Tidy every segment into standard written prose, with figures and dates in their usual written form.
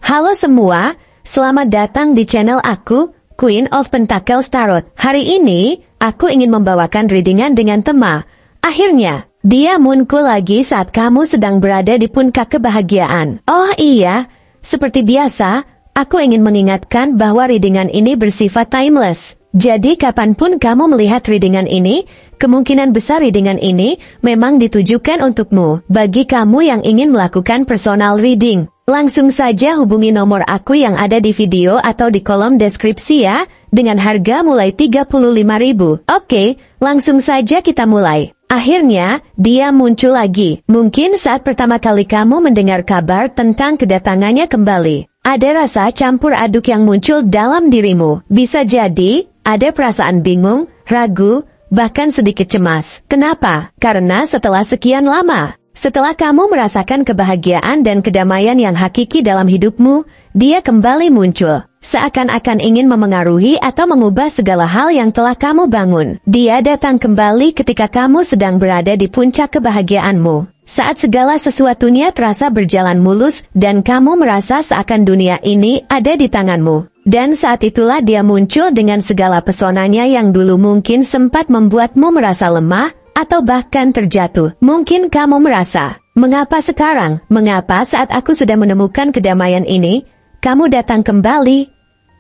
Halo semua, selamat datang di channel aku, Queen of Pentacles Tarot. Hari ini, aku ingin membawakan readingan dengan tema, akhirnya, dia muncul lagi saat kamu sedang berada di puncak kebahagiaan. Oh iya, seperti biasa, aku ingin mengingatkan bahwa readingan ini bersifat timeless. Jadi kapanpun kamu melihat readingan ini, kemungkinan besar readingan ini memang ditujukan untukmu. Bagi kamu yang ingin melakukan personal reading, langsung saja hubungi nomor aku yang ada di video atau di kolom deskripsi ya, dengan harga mulai 35.000. Oke, langsung saja kita mulai. Akhirnya, dia muncul lagi. Mungkin saat pertama kali kamu mendengar kabar tentang kedatangannya kembali, ada rasa campur aduk yang muncul dalam dirimu. Bisa jadi, ada perasaan bingung, ragu, bahkan sedikit cemas. Kenapa? Karena setelah sekian lama, setelah kamu merasakan kebahagiaan dan kedamaian yang hakiki dalam hidupmu, dia kembali muncul. Seakan-akan ingin memengaruhi atau mengubah segala hal yang telah kamu bangun. Dia datang kembali ketika kamu sedang berada di puncak kebahagiaanmu. Saat segala sesuatunya terasa berjalan mulus dan kamu merasa seakan dunia ini ada di tanganmu. Dan saat itulah dia muncul dengan segala pesonanya yang dulu mungkin sempat membuatmu merasa lemah atau bahkan terjatuh. Mungkin kamu merasa, mengapa sekarang? Mengapa saat aku sudah menemukan kedamaian ini, kamu datang kembali?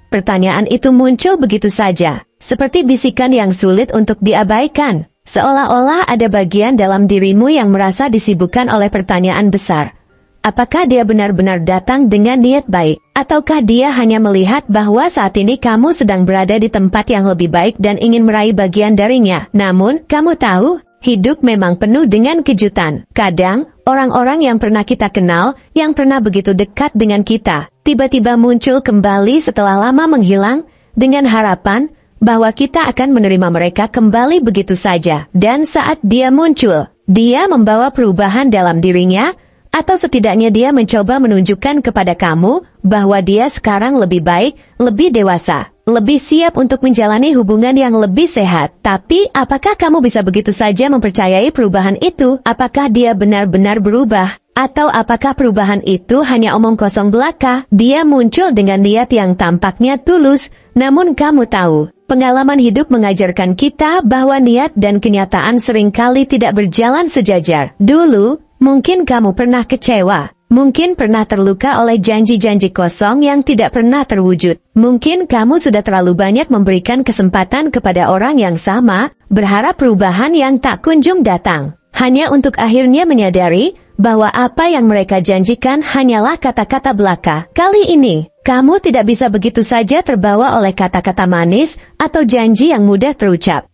Pertanyaan itu muncul begitu saja, seperti bisikan yang sulit untuk diabaikan. Seolah-olah ada bagian dalam dirimu yang merasa disibukkan oleh pertanyaan besar. Apakah dia benar-benar datang dengan niat baik? Ataukah dia hanya melihat bahwa saat ini kamu sedang berada di tempat yang lebih baik dan ingin meraih bagian darinya? Namun, kamu tahu, hidup memang penuh dengan kejutan. Kadang, orang-orang yang pernah kita kenal, yang pernah begitu dekat dengan kita, tiba-tiba muncul kembali setelah lama menghilang, dengan harapan bahwa kita akan menerima mereka kembali begitu saja. Dan saat dia muncul, dia membawa perubahan dalam dirinya, atau setidaknya dia mencoba menunjukkan kepada kamu bahwa dia sekarang lebih baik, lebih dewasa, lebih siap untuk menjalani hubungan yang lebih sehat. Tapi, apakah kamu bisa begitu saja mempercayai perubahan itu? Apakah dia benar-benar berubah? Atau apakah perubahan itu hanya omong kosong belaka? Dia muncul dengan niat yang tampaknya tulus, namun kamu tahu, pengalaman hidup mengajarkan kita bahwa niat dan kenyataan seringkali tidak berjalan sejajar. Dulu, mungkin kamu pernah kecewa. Mungkin pernah terluka oleh janji-janji kosong yang tidak pernah terwujud. Mungkin kamu sudah terlalu banyak memberikan kesempatan kepada orang yang sama, berharap perubahan yang tak kunjung datang. Hanya untuk akhirnya menyadari bahwa apa yang mereka janjikan hanyalah kata-kata belaka. Kali ini, kamu tidak bisa begitu saja terbawa oleh kata-kata manis atau janji yang mudah terucap.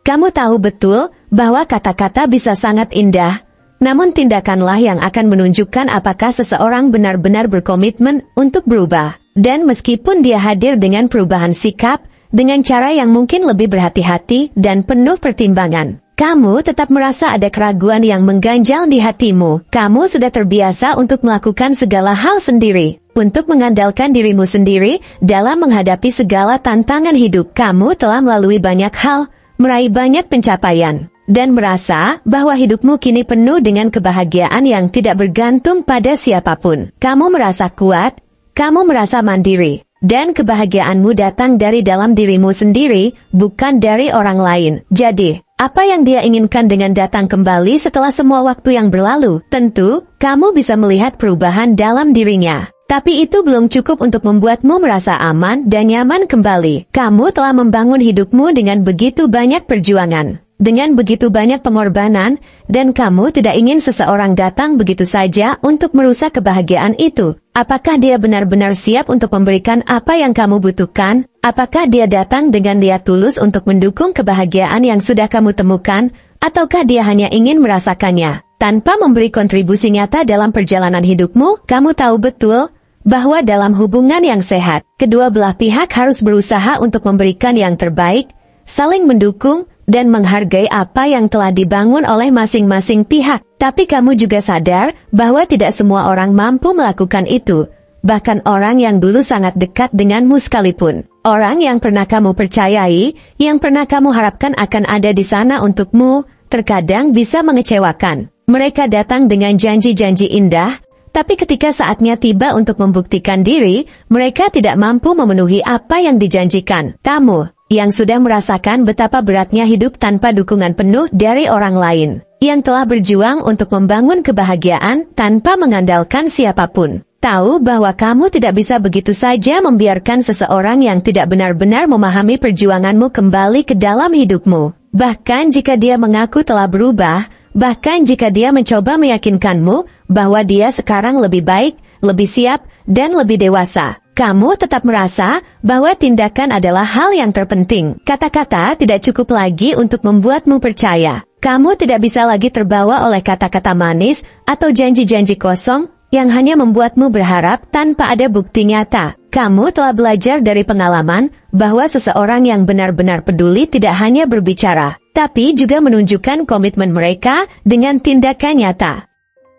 Kamu tahu betul bahwa kata-kata bisa sangat indah, namun tindakanlah yang akan menunjukkan apakah seseorang benar-benar berkomitmen untuk berubah. Dan meskipun dia hadir dengan perubahan sikap, dengan cara yang mungkin lebih berhati-hati dan penuh pertimbangan, kamu tetap merasa ada keraguan yang mengganjal di hatimu. Kamu sudah terbiasa untuk melakukan segala hal sendiri, untuk mengandalkan dirimu sendiri dalam menghadapi segala tantangan hidup. Kamu telah melalui banyak hal, meraih banyak pencapaian, dan merasa bahwa hidupmu kini penuh dengan kebahagiaan yang tidak bergantung pada siapapun. Kamu merasa kuat, kamu merasa mandiri, dan kebahagiaanmu datang dari dalam dirimu sendiri, bukan dari orang lain. Jadi, apa yang dia inginkan dengan datang kembali setelah semua waktu yang berlalu? Tentu, kamu bisa melihat perubahan dalam dirinya. Tapi itu belum cukup untuk membuatmu merasa aman dan nyaman kembali. Kamu telah membangun hidupmu dengan begitu banyak perjuangan, dengan begitu banyak pengorbanan, dan kamu tidak ingin seseorang datang begitu saja untuk merusak kebahagiaan itu. Apakah dia benar-benar siap untuk memberikan apa yang kamu butuhkan? Apakah dia datang dengan niat tulus untuk mendukung kebahagiaan yang sudah kamu temukan? Ataukah dia hanya ingin merasakannya, tanpa memberi kontribusi nyata dalam perjalanan hidupmu? Kamu tahu betul bahwa dalam hubungan yang sehat, kedua belah pihak harus berusaha untuk memberikan yang terbaik, saling mendukung, dan menghargai apa yang telah dibangun oleh masing-masing pihak. Tapi kamu juga sadar bahwa tidak semua orang mampu melakukan itu. Bahkan orang yang dulu sangat dekat denganmu sekalipun. Orang yang pernah kamu percayai, yang pernah kamu harapkan akan ada di sana untukmu, terkadang bisa mengecewakan. Mereka datang dengan janji-janji indah, Tapi ketika saatnya tiba untuk membuktikan diri, mereka tidak mampu memenuhi apa yang dijanjikan. Kamu, yang sudah merasakan betapa beratnya hidup tanpa dukungan penuh dari orang lain, yang telah berjuang untuk membangun kebahagiaan tanpa mengandalkan siapapun, tahu bahwa kamu tidak bisa begitu saja membiarkan seseorang yang tidak benar-benar memahami perjuanganmu kembali ke dalam hidupmu. Bahkan jika dia mengaku telah berubah, bahkan jika dia mencoba meyakinkanmu bahwa dia sekarang lebih baik, lebih siap, dan lebih dewasa, kamu tetap merasa bahwa tindakan adalah hal yang terpenting. Kata-kata tidak cukup lagi untuk membuatmu percaya. Kamu tidak bisa lagi terbawa oleh kata-kata manis atau janji-janji kosong yang hanya membuatmu berharap tanpa ada bukti nyata. Kamu telah belajar dari pengalaman bahwa seseorang yang benar-benar peduli tidak hanya berbicara, tapi juga menunjukkan komitmen mereka dengan tindakan nyata.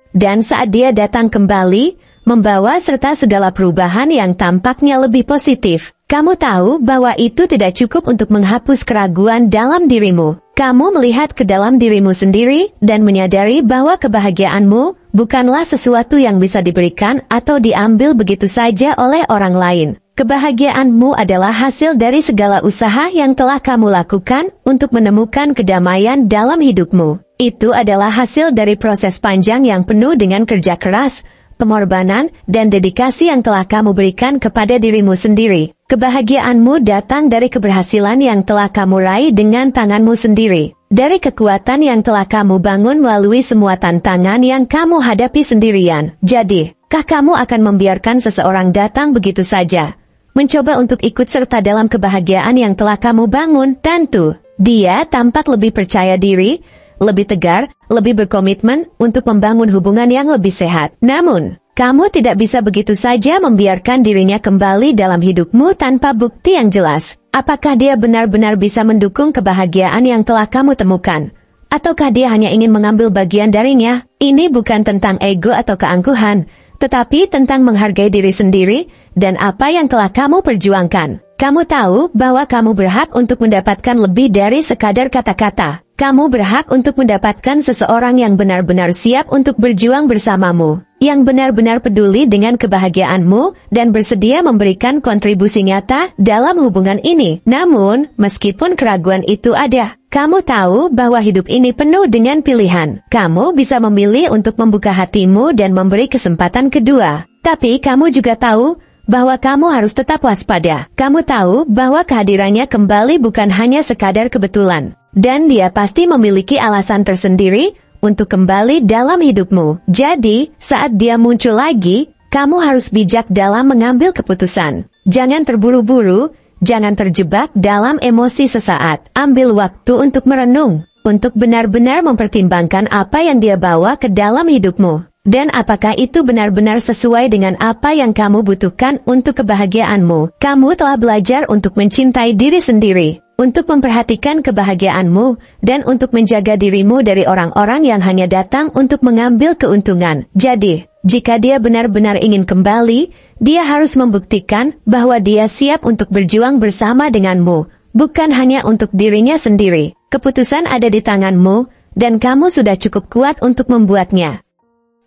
Dan saat dia datang kembali, membawa serta segala perubahan yang tampaknya lebih positif, kamu tahu bahwa itu tidak cukup untuk menghapus keraguan dalam dirimu. Kamu melihat ke dalam dirimu sendiri dan menyadari bahwa kebahagiaanmu bukanlah sesuatu yang bisa diberikan atau diambil begitu saja oleh orang lain. Kebahagiaanmu adalah hasil dari segala usaha yang telah kamu lakukan untuk menemukan kedamaian dalam hidupmu. Itu adalah hasil dari proses panjang yang penuh dengan kerja keras, pengorbanan, dan dedikasi yang telah kamu berikan kepada dirimu sendiri. Kebahagiaanmu datang dari keberhasilan yang telah kamu raih dengan tanganmu sendiri, dari kekuatan yang telah kamu bangun melalui semua tantangan yang kamu hadapi sendirian. Jadi, kah kamu akan membiarkan seseorang datang begitu saja, mencoba untuk ikut serta dalam kebahagiaan yang telah kamu bangun? Tentu, dia tampak lebih percaya diri, lebih tegar, lebih berkomitmen untuk membangun hubungan yang lebih sehat. Namun, kamu tidak bisa begitu saja membiarkan dirinya kembali dalam hidupmu tanpa bukti yang jelas. Apakah dia benar-benar bisa mendukung kebahagiaan yang telah kamu temukan? Ataukah dia hanya ingin mengambil bagian darinya? Ini bukan tentang ego atau keangkuhan, tetapi tentang menghargai diri sendiri dan apa yang telah kamu perjuangkan. Kamu tahu bahwa kamu berhak untuk mendapatkan lebih dari sekadar kata-kata. Kamu berhak untuk mendapatkan seseorang yang benar-benar siap untuk berjuang bersamamu, yang benar-benar peduli dengan kebahagiaanmu dan bersedia memberikan kontribusi nyata dalam hubungan ini. Namun, meskipun keraguan itu ada, kamu tahu bahwa hidup ini penuh dengan pilihan. Kamu bisa memilih untuk membuka hatimu dan memberi kesempatan kedua. Tapi kamu juga tahu bahwa kamu harus tetap waspada. Kamu tahu bahwa kehadirannya kembali bukan hanya sekadar kebetulan, dan dia pasti memiliki alasan tersendiri untuk kembali dalam hidupmu. Jadi, saat dia muncul lagi, kamu harus bijak dalam mengambil keputusan. Jangan terburu-buru, jangan terjebak dalam emosi sesaat. Ambil waktu untuk merenung, untuk benar-benar mempertimbangkan apa yang dia bawa ke dalam hidupmu. Dan apakah itu benar-benar sesuai dengan apa yang kamu butuhkan untuk kebahagiaanmu? Kamu telah belajar untuk mencintai diri sendiri, untuk memperhatikan kebahagiaanmu, dan untuk menjaga dirimu dari orang-orang yang hanya datang untuk mengambil keuntungan. Jadi, jika dia benar-benar ingin kembali, dia harus membuktikan bahwa dia siap untuk berjuang bersama denganmu, bukan hanya untuk dirinya sendiri. Keputusan ada di tanganmu, dan kamu sudah cukup kuat untuk membuatnya.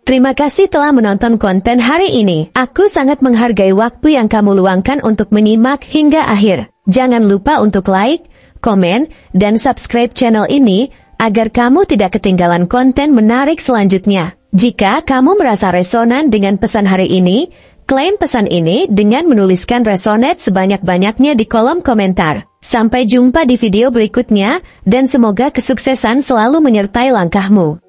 Terima kasih telah menonton konten hari ini. Aku sangat menghargai waktu yang kamu luangkan untuk menyimak hingga akhir. Jangan lupa untuk like, komen, dan subscribe channel ini agar kamu tidak ketinggalan konten menarik selanjutnya. Jika kamu merasa resonan dengan pesan hari ini, klaim pesan ini dengan menuliskan resonate sebanyak-banyaknya di kolom komentar. Sampai jumpa di video berikutnya, dan semoga kesuksesan selalu menyertai langkahmu.